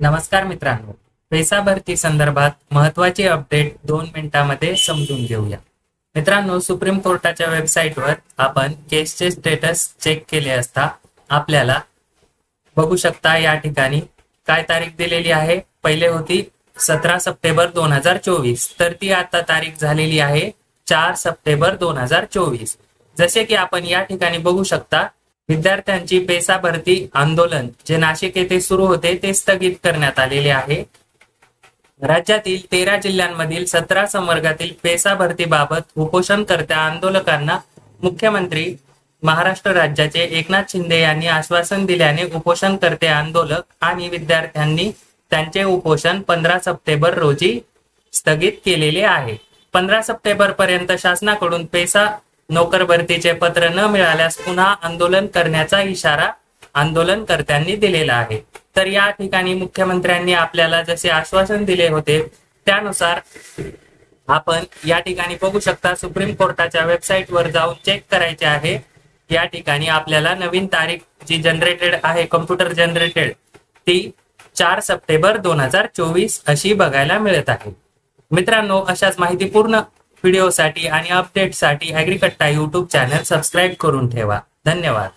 नमस्कार मित्रांनो, पैसा भरती संदर्भात महत्त्वाची अपडेट 2 मिनिटांमध्ये समजून घेऊया। मित्रांनो, सुप्रीम कोर्टाच्या वेबसाईटवर आपण केसचे स्टेटस चेक केले असता आपल्याला बघू शकता या ठिकाणी काय तारीख दिलेली आहे। पहिले होती 17 सप्टेंबर 2024, तर ती आता तारीख झालेली आहे 4 सप्टेंबर 2024। जसे की आपण या ठिकाणी बघू शकता, विद्यार्थ्यांची पेसा भरती आंदोलन जे नाशिक येथे सुरू होते ते स्थगित करण्यात आलेले आहे। राज्यातील 13 जिल्ह्यांमधील 17 संवर्गातील पेसा भरतीबाबत उपोषणकर्त्या आंदोलकांना मुख्यमंत्री महाराष्ट्र राज्याचे एकनाथ शिंदे यांनी आश्वासन दिल्याने उपोषणकर्ते आंदोलक आणि विद्यार्थ्यांनी त्यांचे उपोषण 15 सप्टेंबर रोजी स्थगित केलेले आहे। 15 सप्टेंबर पर्यंत शासनाकडून पेसा नोकर भरतीचे पत्र न मिळाल्यास पुन्हा आंदोलन करण्याचा इशारा आंदोलनकर्त्यांनी दिलेला आहे। तर या ठिकाणी मुख्यमंत्र्यांनी आपल्याला जसे आश्वासन दिले होते त्यानुसार आपण या ठिकाणी बघू शकता, सुप्रीम कोर्टाच्या वेबसाईटवर जाऊन चेक करायचे आहे। या ठिकाणी आपल्याला नवीन तारीख जी जनरेटेड आहे, कॉम्प्युटर जनरेटेड, ती 4 सप्टेंबर 2024 अशी बघायला मिळत आहे। मित्रांनो, अशाच माहितीपूर्ण व्हिडिओसाठी आणि अपडेटसाठी ॲग्रीकट्टा YouTube चॅनल सबस्क्राईब करून ठेवा। धन्यवाद।